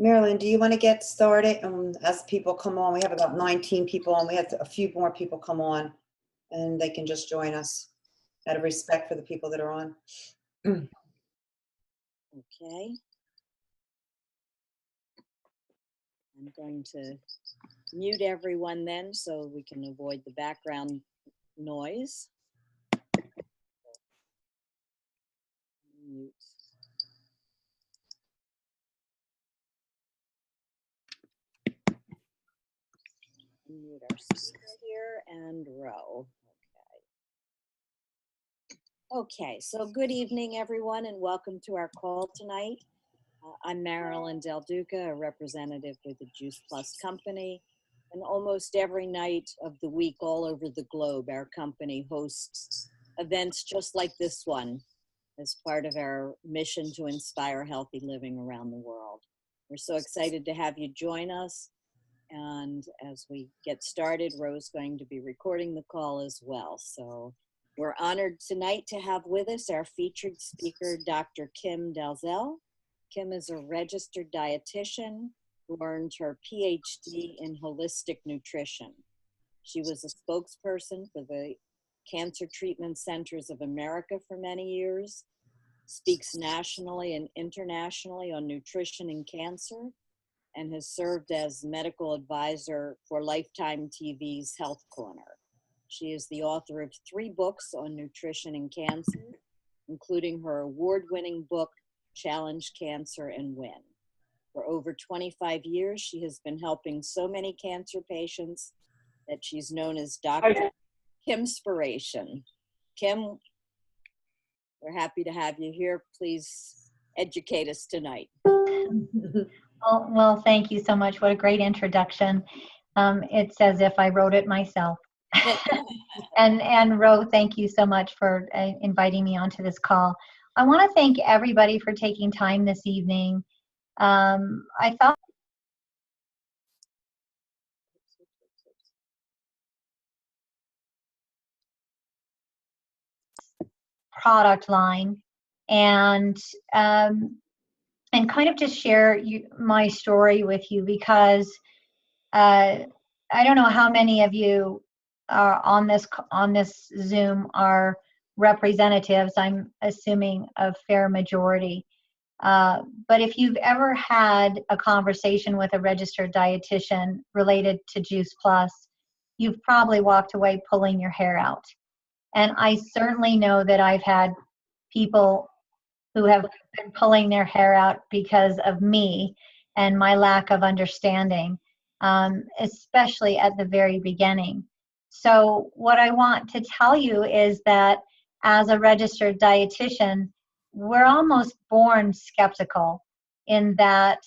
Marilyn, do you want to get started? As people come on, we have about 19 people and we have a few more people come on and they can just join us out of respect for the people that are on. Okay. I'm going to mute everyone then so we can avoid the background noise. Mute. Mute our speaker here and row. Okay, so good evening, everyone, and welcome to our call tonight. I'm Marilyn Del Duca, a representative with the Juice Plus Company. And almost every night of the week all over the globe, our company hosts events just like this one as part of our mission to inspire healthy living around the world. We're so excited to have you join us. And as we get started, Ro's going to be recording the call as well. So we're honored tonight to have with us our featured speaker, Dr. Kim Dalzell. Kim is a registered dietitian who earned her PhD in holistic nutrition. She was a spokesperson for the Cancer Treatment Centers of America for many years, speaks nationally and internationally on nutrition and cancer, and has served as medical advisor for Lifetime TV's Health Corner. She is the author of 3 books on nutrition and cancer, including her award-winning book, Challenge Cancer and Win. For over 25 years, she has been helping so many cancer patients that she's known as Dr. Kimspiration. Kim, we're happy to have you here. Please educate us tonight. Well, thank you so much. What a great introduction. It's as if I wrote it myself. And Ro, thank you so much for inviting me onto this call. I want to thank everybody for taking time this evening. I thought product line and kind of just share my story with you, because I don't know how many of you are on this Zoom are representatives. I'm assuming a fair majority. But if you've ever had a conversation with a registered dietitian related to Juice Plus, you've probably walked away pulling your hair out. And I certainly know that I've had people who have been pulling their hair out because of me and my lack of understanding, especially at the very beginning. So what I want to tell you is that as a registered dietitian, we're almost born skeptical, in that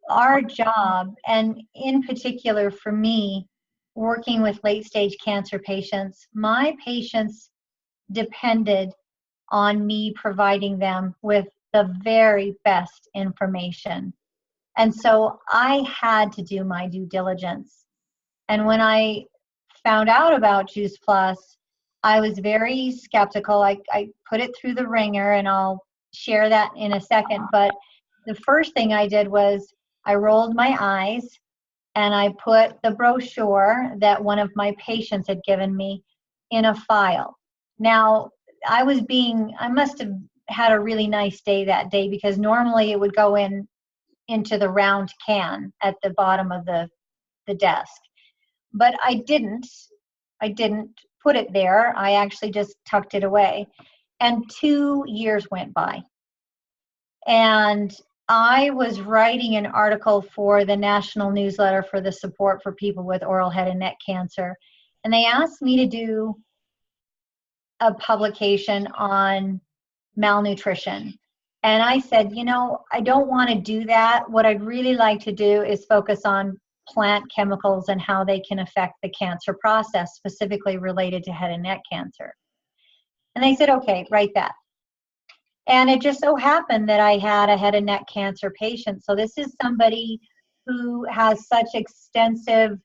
our job, and in particular for me, working with late-stage cancer patients, my patients depended on me providing them with the very best information. And so I had to do my due diligence. And when I found out about Juice Plus, I was very skeptical. I put it through the ringer, and I'll share that in a second. But the first thing I did was I rolled my eyes and I put the brochure that one of my patients had given me in a file. Now, I must have had a really nice day that day, because normally it would go into the round can at the bottom of the desk. But I didn't put it there. I actually just tucked it away. And 2 years went by. And I was writing an article for the national newsletter for the support for people with oral head and neck cancer. And they asked me to do a publication on malnutrition. And I said, I don't want to do that. What I'd really like to do is focus on plant chemicals and how they can affect the cancer process, specifically related to head and neck cancer. And they said, okay, write that. And it just so happened that I had a head and neck cancer patient. So this is somebody who has such extensive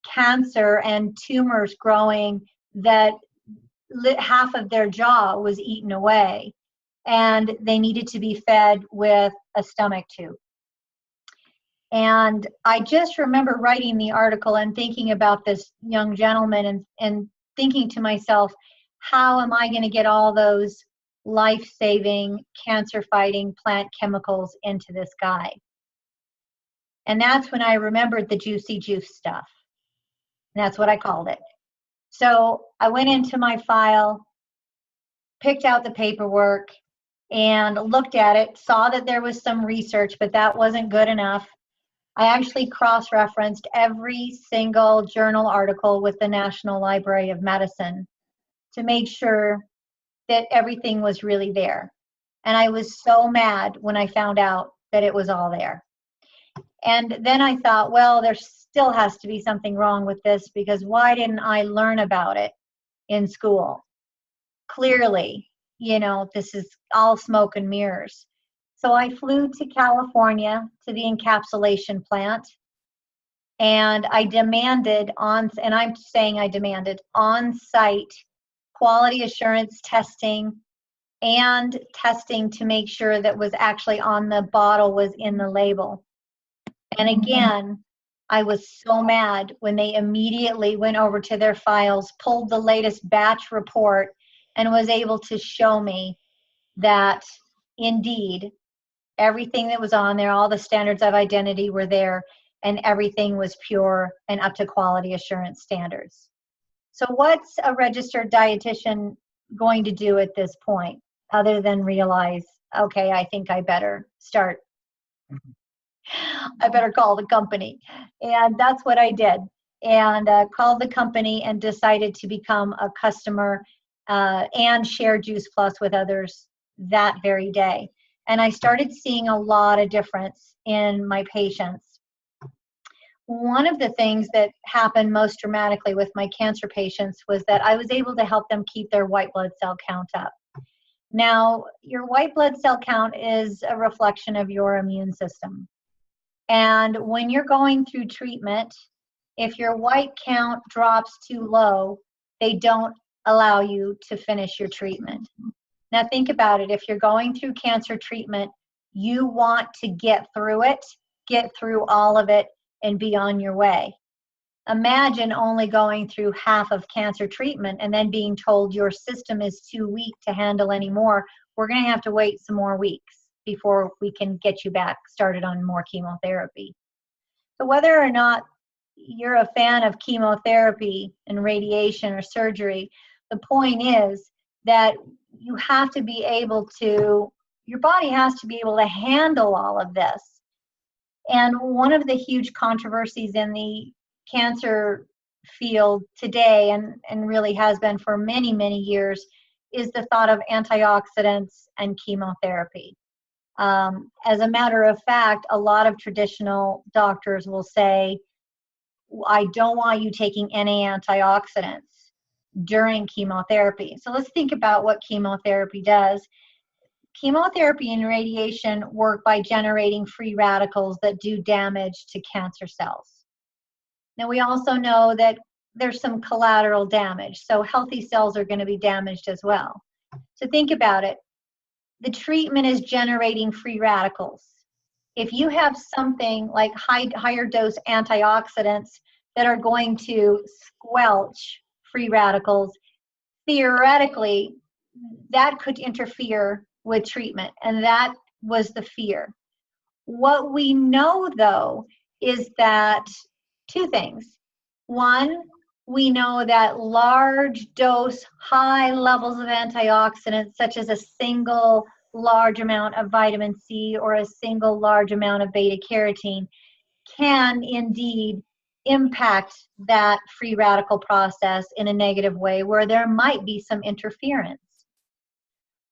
cancer and tumors growing that half of their jaw was eaten away, and they needed to be fed with a stomach tube. And I just remember writing the article and thinking about this young gentleman and thinking to myself, how am I going to get all those life-saving, cancer-fighting plant chemicals into this guy? And that's when I remembered the juicy juice stuff. And that's what I called it. So I went into my file, picked out the paperwork, and looked at it, saw that there was some research, but that wasn't good enough. I actually cross-referenced every single journal article with the National Library of Medicine to make sure that everything was really there. And I was so mad when I found out that it was all there. And then I thought, well, there still has to be something wrong with this, because why didn't I learn about it in school? Clearly, this is all smoke and mirrors. So I flew to California to the encapsulation plant, and I demanded on-site quality assurance testing and testing to make sure that was actually on the bottle was in the label. And again, I was so mad when they immediately went over to their files, pulled the latest batch report, and was able to show me that indeed everything that was on there, all the standards of identity were there, and everything was pure and up to quality assurance standards. So what's a registered dietitian going to do at this point other than realize, okay, I think I better start. I better call the company. And that's what I did. And called the company and decided to become a customer and share Juice Plus with others that very day. And I started seeing a lot of difference in my patients. One of the things that happened most dramatically with my cancer patients was that I was able to help them keep their white blood cell count up. Now, your white blood cell count is a reflection of your immune system. And when you're going through treatment, if your white count drops too low, they don't allow you to finish your treatment. Now think about it. If you're going through cancer treatment, you want to get through it, get through all of it, and be on your way. Imagine only going through half of cancer treatment and then being told your system is too weak to handle anymore. We're going to have to wait some more weeks before we can get you back started on more chemotherapy. So whether or not you're a fan of chemotherapy and radiation or surgery, the point is that you have to be able to, your body has to be able to handle all of this. And one of the huge controversies in the cancer field today, and really has been for many, many years, is the thought of antioxidants and chemotherapy. As a matter of fact, a lot of traditional doctors will say, I don't want you taking any antioxidants during chemotherapy. So let's think about what chemotherapy does. Chemotherapy and radiation work by generating free radicals that do damage to cancer cells. Now we also know that there's some collateral damage, so healthy cells are going to be damaged as well. So think about it. The treatment is generating free radicals. If you have something like higher dose antioxidants that are going to squelch free radicals, theoretically, that could interfere with treatment, and that was the fear. What we know, though, is that two things. One, we know that large dose, high levels of antioxidants, such as a single large amount of vitamin C or a single large amount of beta carotene, can indeed impact that free radical process in a negative way where there might be some interference.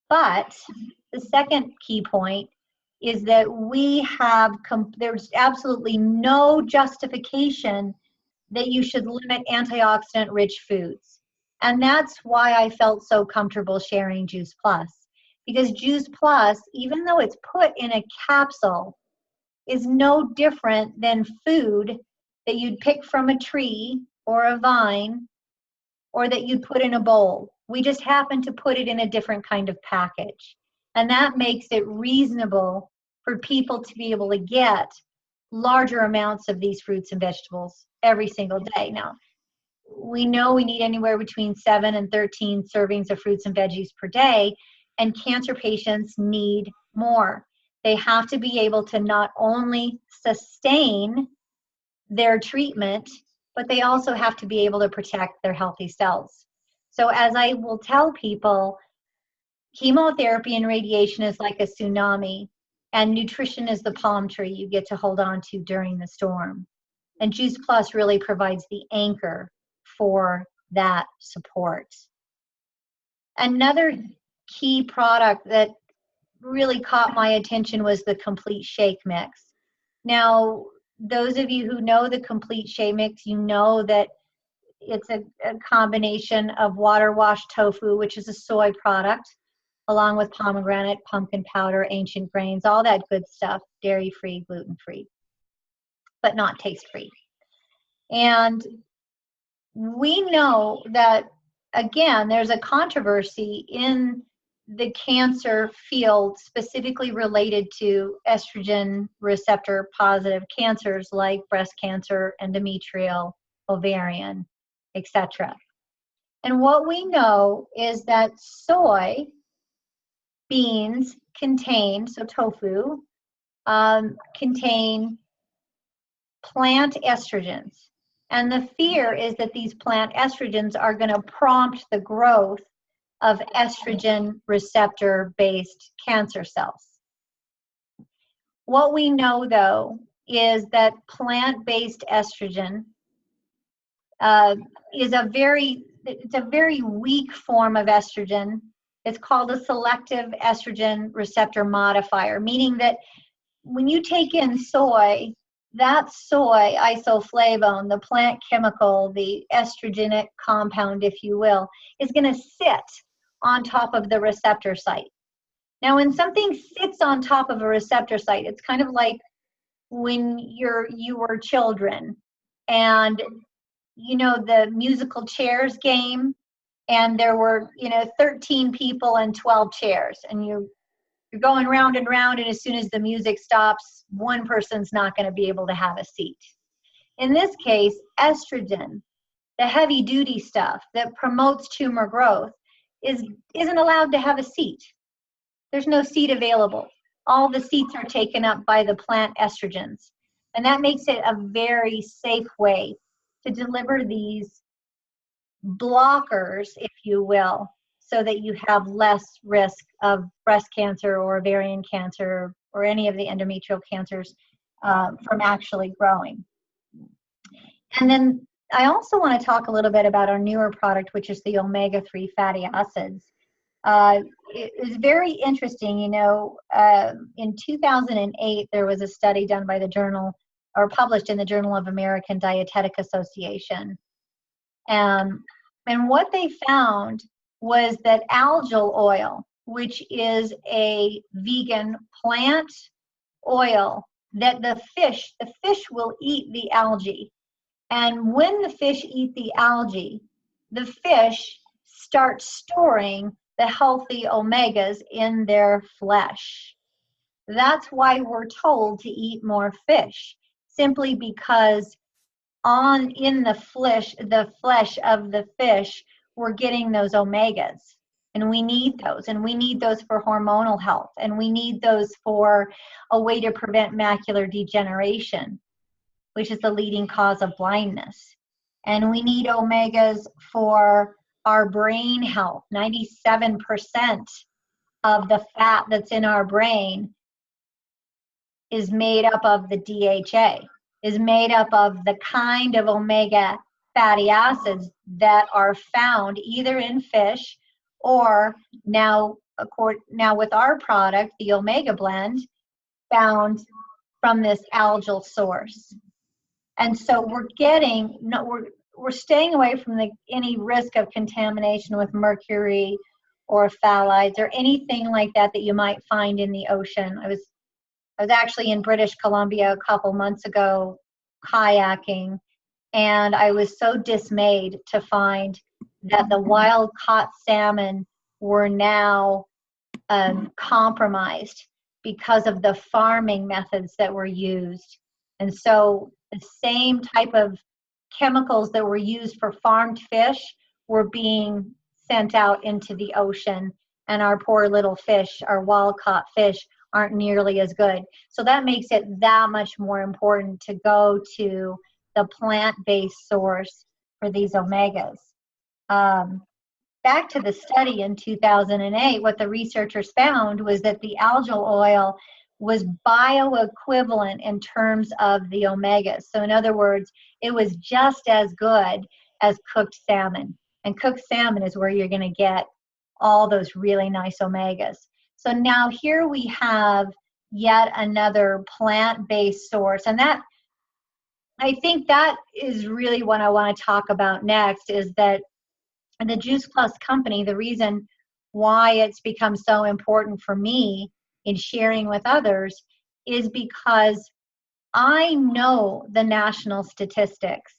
But the second key point is that we have, there's absolutely no justification that you should limit antioxidant-rich foods. And that's why I felt so comfortable sharing Juice Plus. Because Juice Plus, even though it's put in a capsule, is no different than food that you'd pick from a tree or a vine or that you'd put in a bowl. We just happen to put it in a different kind of package. And that makes it reasonable for people to be able to get larger amounts of these fruits and vegetables every single day. Now, we know we need anywhere between 7 and 13 servings of fruits and veggies per day, and cancer patients need more. They have to be able to not only sustain their treatment, but they also have to be able to protect their healthy cells. So as I will tell people, chemotherapy and radiation is like a tsunami, and nutrition is the palm tree you get to hold on to during the storm. And Juice Plus really provides the anchor for that support. Another key product that really caught my attention was the Complete Shake Mix. Now, those of you who know the Complete Shake Mix, you know that it's a combination of water washed tofu, which is a soy product, along with pomegranate, pumpkin powder, ancient grains, all that good stuff, dairy-free, gluten-free, but not taste-free. And we know that, again, there's a controversy in the cancer field specifically related to estrogen receptor positive cancers like breast cancer, endometrial, ovarian, etc. And what we know is that soy beans contain, so tofu, contain plant estrogens. And the fear is that these plant estrogens are going to prompt the growth of estrogen receptor-based cancer cells. What we know, though, is that plant-based estrogen is a very weak form of estrogen. It's called a selective estrogen receptor modifier, meaning that when you take in soy, that soy isoflavone, the plant chemical, the estrogenic compound, if you will, is going to sit on top of the receptor site. Now, when something sits on top of a receptor site, it's kind of like when you were children and you know the musical chairs game, and there were 13 people and 12 chairs, and you're going round and round, and as soon as the music stops, one person's not going to be able to have a seat. In this case, estrogen, the heavy duty stuff that promotes tumor growth, isn't allowed to have a seat. There's no seat available. All the seats are taken up by the plant estrogens. And that makes it a very safe way to deliver these blockers, if you will, so that you have less risk of breast cancer or ovarian cancer or any of the endometrial cancers from actually growing. And then I also want to talk a little bit about our newer product, which is the omega-3 fatty acids. It is very interesting. In 2008, there was a study done by the journal, or published in the Journal of American Dietetic Association. And what they found was that algal oil, which is a vegan plant oil, that the fish will eat the algae. And when the fish eat the algae, the fish start storing the healthy omegas in their flesh. That's why we're told to eat more fish, simply because in the flesh of the fish, we're getting those omegas. And we need those. And we need those for hormonal health. And we need those for a way to prevent macular degeneration, which is the leading cause of blindness. And we need omegas for our brain health. 97% of the fat that's in our brain is made up of the DHA, is made up of the kind of omega fatty acids that are found either in fish or now with our product, the Omega Blend, found from this algal source. And so we're staying away from any risk of contamination with mercury or phthalates or anything like that you might find in the ocean. I was actually in British Columbia a couple months ago kayaking, and I was so dismayed to find that the wild caught salmon were now compromised because of the farming methods that were used And so the same type of chemicals that were used for farmed fish were being sent out into the ocean, and our poor little fish, our wild-caught fish, aren't nearly as good. So that makes it that much more important to go to the plant-based source for these omegas. Back to the study in 2008, what the researchers found was that the algal oil was bioequivalent in terms of the omegas. So in other words, it was just as good as cooked salmon. And cooked salmon is where you're going to get all those really nice omegas. So now here we have yet another plant-based source. And that, I think that is really what I want to talk about next, is that the Juice Plus company, the reason why it's become so important for me in sharing with others is because I know the national statistics.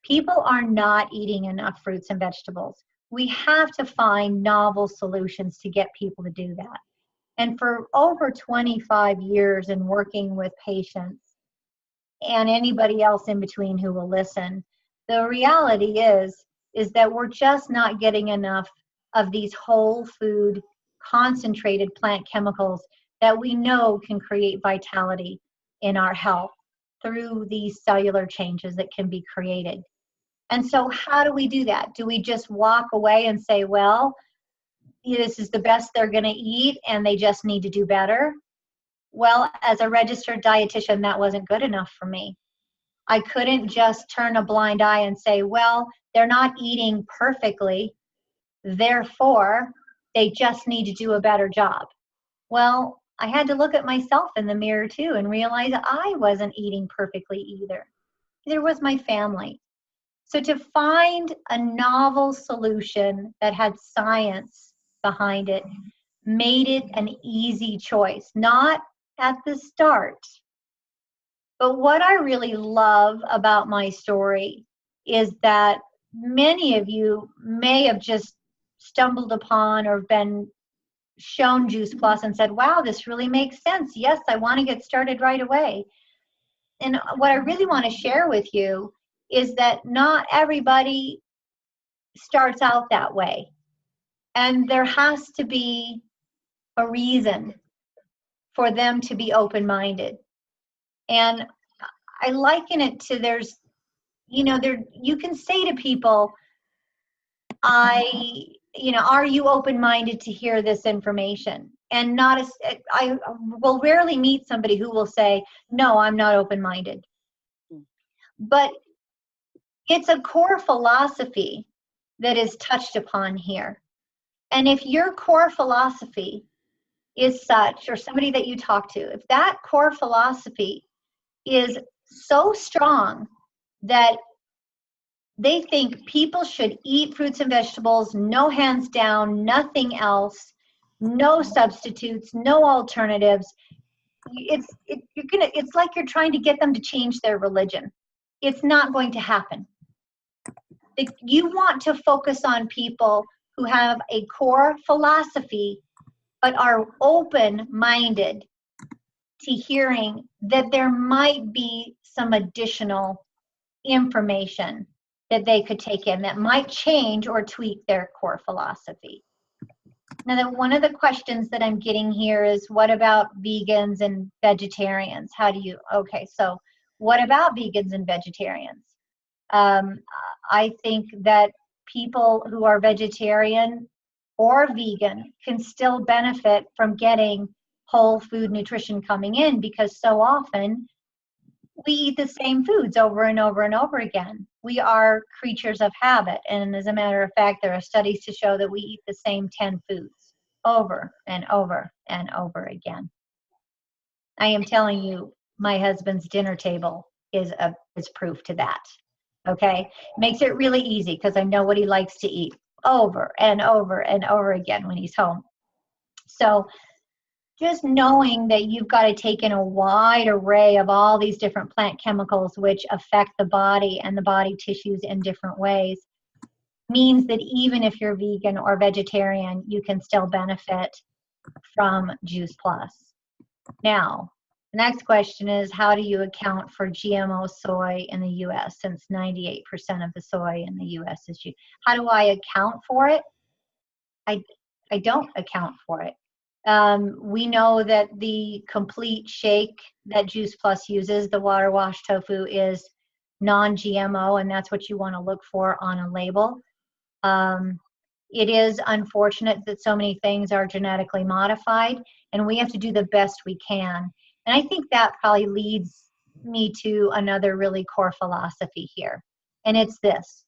People are not eating enough fruits and vegetables. We have to find novel solutions to get people to do that. And for over 25 years in working with patients and anybody else in between who will listen, the reality is that we're just not getting enough of these whole food concentrated plant chemicals that we know can create vitality in our health through these cellular changes that can be created. And so how do we do that? Do we just walk away and say, well, this is the best they're going to eat and they just need to do better? Well, as a registered dietitian, that wasn't good enough for me. I couldn't just turn a blind eye and say, well, they're not eating perfectly, therefore they just need to do a better job. Well, I had to look at myself in the mirror too and realize I wasn't eating perfectly either. There was my family. So to find a novel solution that had science behind it made it an easy choice, not at the start. But what I really love about my story is that many of you may have just stumbled upon or been shown Juice Plus and said, wow, this really makes sense. Yes, I want to get started right away. And what I really want to share with you is that not everybody starts out that way. And there has to be a reason for them to be open-minded. And I liken it to you can say to people, are you open-minded to hear this information? And I will rarely meet somebody who will say, no, I'm not open-minded. But it's a core philosophy that is touched upon here. And if your core philosophy is such, or somebody that you talk to, if that core philosophy is so strong that they think people should eat fruits and vegetables, no hands down, nothing else, no substitutes, no alternatives, it's like you're trying to get them to change their religion. It's not going to happen. You want to focus on people who have a core philosophy but are open-minded to hearing that there might be some additional information that they could take in that might change or tweak their core philosophy. Now, one of the questions that I'm getting here is, what about vegans and vegetarians? Okay, so what about vegans and vegetarians? I think that people who are vegetarian or vegan can still benefit from getting whole food nutrition coming in, because so often we eat the same foods over and over and over again. We are creatures of habit. And as a matter of fact, there are studies to show that we eat the same 10 foods over and over and over again. I am telling you, my husband's dinner table is proof to that. Okay? Makes it really easy because I know what he likes to eat over and over and over again when he's home. So just knowing that you've got to take in a wide array of all these different plant chemicals which affect the body and the body tissues in different ways means that even if you're vegan or vegetarian, you can still benefit from Juice Plus. Now, The next question is, how do you account for GMO soy in the U.S. since 98% of the soy in the U.S. is GMO? How do I account for it? I don't account for it. We know that the complete shake that Juice Plus uses, the water wash tofu, is non-GMO, and that's what you want to look for on a label. It is unfortunate that so many things are genetically modified, and we have to do the best we can. And I think that probably leads me to another really core philosophy here, and it's this.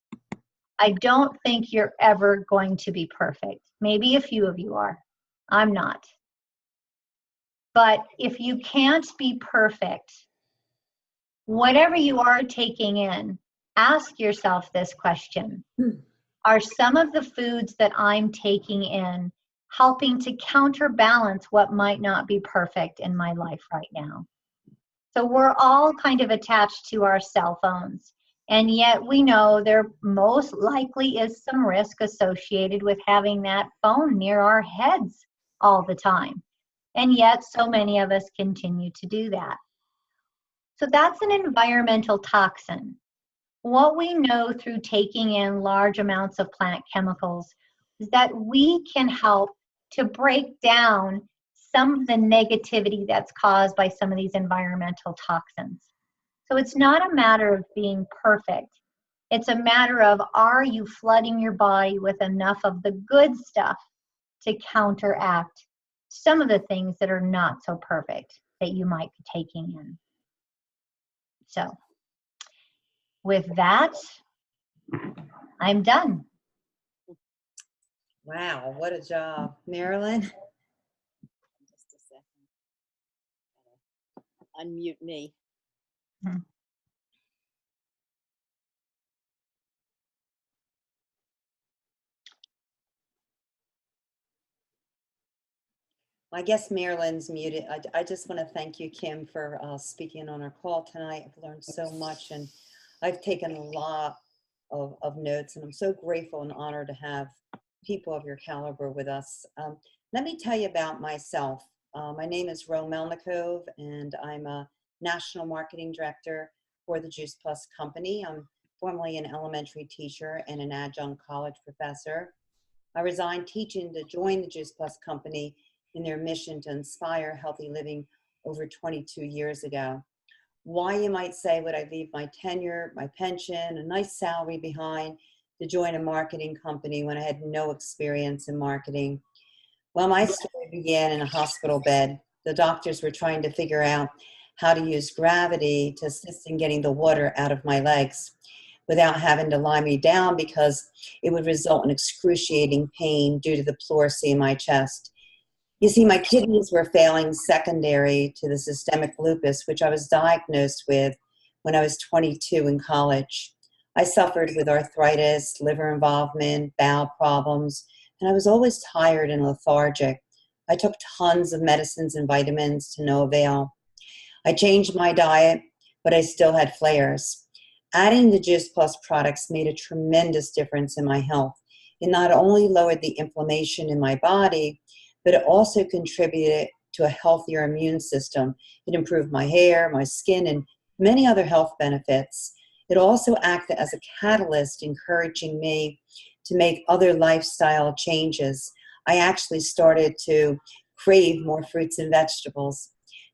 I don't think you're ever going to be perfect. Maybe a few of you are. I'm not. But if you can't be perfect, whatever you are taking in, ask yourself this question. Are some of the foods that I'm taking in helping to counterbalance what might not be perfect in my life right now? So we're all kind of attached to our cell phones. And yet we know there most likely is some risk associated with having that phone near our heads all the time. And yet so many of us continue to do that. So that's an environmental toxin. What we know through taking in large amounts of plant chemicals is that we can help to break down some of the negativity that's caused by some of these environmental toxins. So it's not a matter of being perfect. It's a matter of, are you flooding your body with enough of the good stuff to counteract some of the things that are not so perfect that you might be taking in? So with that, I'm done. Wow, what a job. Marilyn? Just a second. Unmute me. I guess Marilyn's muted. I just want to thank you, Kim, for speaking on our call tonight. I've learned so much, and I've taken a lot of notes, and I'm so grateful and honored to have people of your caliber with us. Let me tell you about myself. My name is Ro Melnikov, and I'm a National Marketing Director for the Juice Plus Company. I'm formerly an elementary teacher and an adjunct college professor. I resigned teaching to join the Juice Plus Company in their mission to inspire healthy living over 22 years ago. Why, you might say, would I leave my tenure, my pension, a nice salary behind to join a marketing company when I had no experience in marketing? Well, my story began in a hospital bed. The doctors were trying to figure out how to use gravity to assist in getting the water out of my legs without having to lie me down, because it would result in excruciating pain due to the pleurisy in my chest. You see, my kidneys were failing secondary to the systemic lupus, which I was diagnosed with when I was 22 in college. I suffered with arthritis, liver involvement, bowel problems, and I was always tired and lethargic. I took tons of medicines and vitamins to no avail. I changed my diet, but I still had flares. Adding the Juice Plus products made a tremendous difference in my health. It not only lowered the inflammation in my body, but it also contributed to a healthier immune system. It improved my hair, my skin, and many other health benefits. It also acted as a catalyst, encouraging me to make other lifestyle changes. I actually started to crave more fruits and vegetables.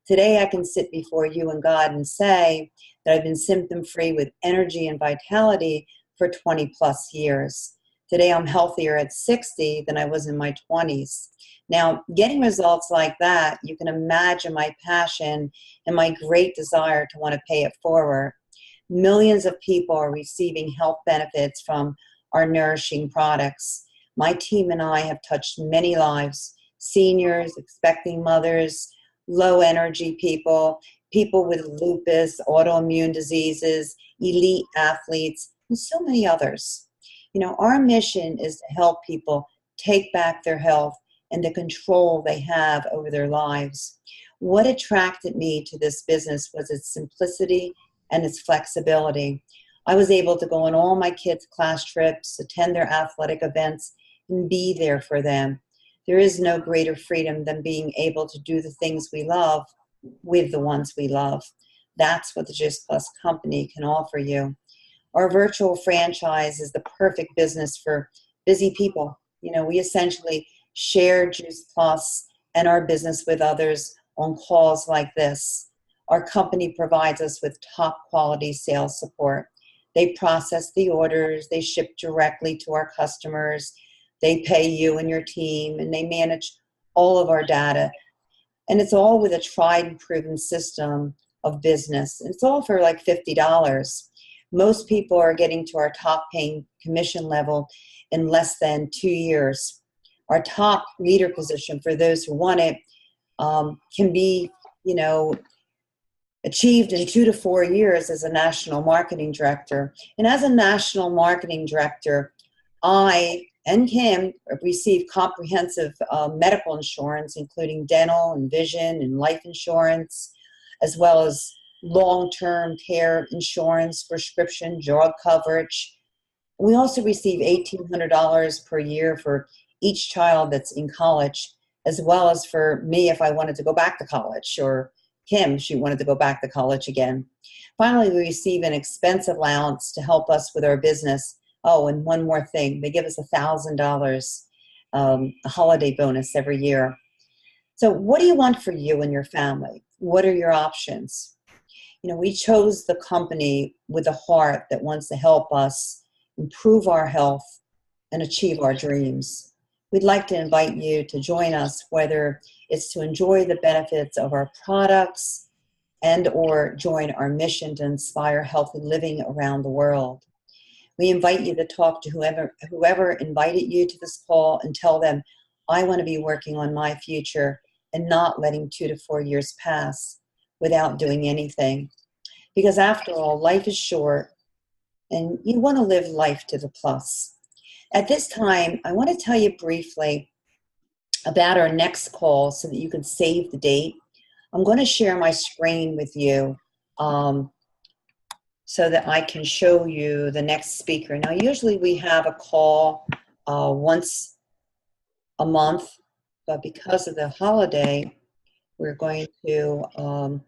Today, I can sit before you and God and say that I've been symptom-free with energy and vitality for 20 plus years. Today, I'm healthier at 60 than I was in my 20s. Now, getting results like that, you can imagine my passion and my great desire to want to pay it forward. Millions of people are receiving health benefits from our nourishing products. My team and I have touched many lives: seniors, expecting mothers, low energy people, people with lupus, autoimmune diseases, elite athletes, and so many others. You know, our mission is to help people take back their health and the control they have over their lives. What attracted me to this business was its simplicity and its flexibility. I was able to go on all my kids' class trips, attend their athletic events, and be there for them. There is no greater freedom than being able to do the things we love with the ones we love. That's what the Juice Plus company can offer you. Our virtual franchise is the perfect business for busy people. You know, we essentially share Juice Plus and our business with others on calls like this. Our company provides us with top quality sales support. They process the orders, they ship directly to our customers, they pay you and your team, and they manage all of our data. And it's all with a tried and proven system of business. It's all for like $50. Most people are getting to our top paying commission level in less than 2 years. Our top leader position, for those who want it, can be, you know, achieved in 2 to 4 years as a national marketing director. And as a national marketing director, I and Kim receive comprehensive medical insurance, including dental and vision and life insurance, as well as long-term care insurance, prescription drug coverage. We also receive $1,800 per year for each child that's in college, as well as for me if I wanted to go back to college, or Kim, she wanted to go back to college again. Finally, we receive an expense allowance to help us with our business. Oh, and one more thing, they give us $1,000, a holiday bonus every year. So what do you want for you and your family? What are your options? You know, we chose the company with a heart that wants to help us improve our health and achieve our dreams. We'd like to invite you to join us, whether it's to enjoy the benefits of our products and or join our mission to inspire healthy living around the world. We invite you to talk to whoever invited you to this call and tell them, I want to be working on my future and not letting 2 to 4 years pass without doing anything. Because after all, life is short and you want to live life to the plus. At this time, I want to tell you briefly about our next call so that you can save the date. I'm going to share my screen with you so that I can show you the next speaker. Now, usually we have a call once a month, but because of the holiday, we're going to, let's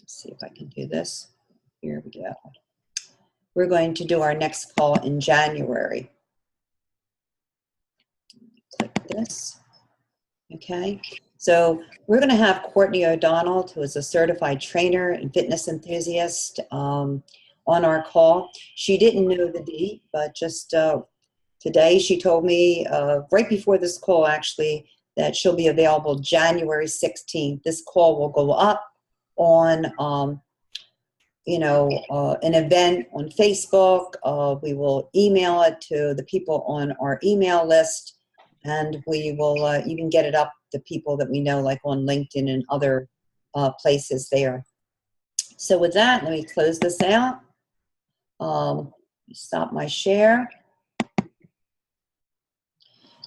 see if I can do this. Here we go. We're going to do our next call in January. Click this. Okay. So we're going to have Courtney O'Donnell, who is a certified trainer and fitness enthusiast, on our call. She didn't know the date, but just today she told me right before this call, actually, that she'll be available January 16th. This call will go up on an event on Facebook. We will email it to the people on our email list, and we will even get it up to people that we know, like on LinkedIn and other places there. So with that, let me close this out. Stop my share.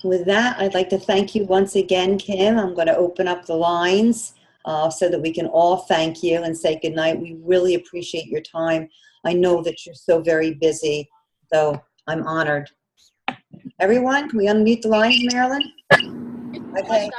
With that, I'd like to thank you once again, Kim. I'm going to open up the lines so that we can all thank you and say goodnight. We really appreciate your time. I know that you're so very busy, so I'm honored. Everyone, can we unmute the lines, Marilyn? Okay.